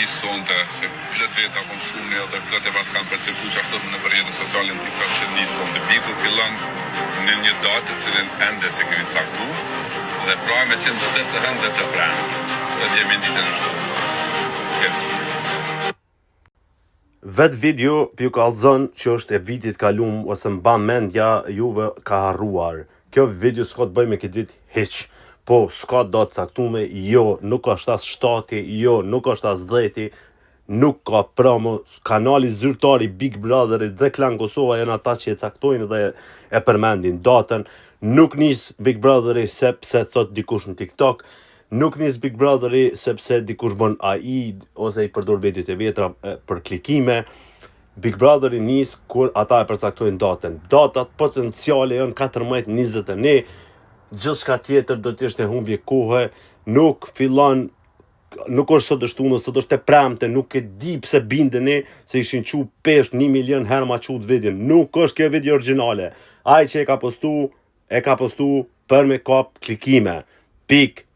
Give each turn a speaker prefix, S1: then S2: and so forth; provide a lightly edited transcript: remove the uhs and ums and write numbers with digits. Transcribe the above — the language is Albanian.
S1: Sonte se plot veta kom shumë edhe plot e pas kanë perceptuar që ashtu në rrjetet sociale në TikTok që nisën të viku fillon në një datë të cilën ende se kemi caktuar dhe pra me qenë të të rëndë të pranë se jemi ditën e shtunë. Yes.
S2: Vet video pju kallzon që është e vitit kalum ose mban mendja juve ka harruar. Kjo video s'ka të bëj me këtë vit hiç. Po, s'ka datë caktume, jo, nuk është as 7, jo, nuk është as 10, nuk ka promo, kanali zyrtari Big Brotherit dhe Klan Kosova janë ata që e caktojnë dhe e përmendin datën, nuk nis Big Brotheri sepse thot dikush në TikTok, nuk nis Big Brotheri sepse dikush bën AI ose i përdor videot e vjetra për klikime. Big Brotheri nis kur ata e përcaktojnë datën. Datat potenciale janë 14-21. Gjithçka tjetër do të ishte humbje kohe, nuk fillon, nuk është sot është unë, sot është e premte, nuk e di pse bindeni se ishin qu pesh 1 milion herë ma qut videon. Nuk është kjo video originale. Ai që e ka postu për me kap klikime. Pik.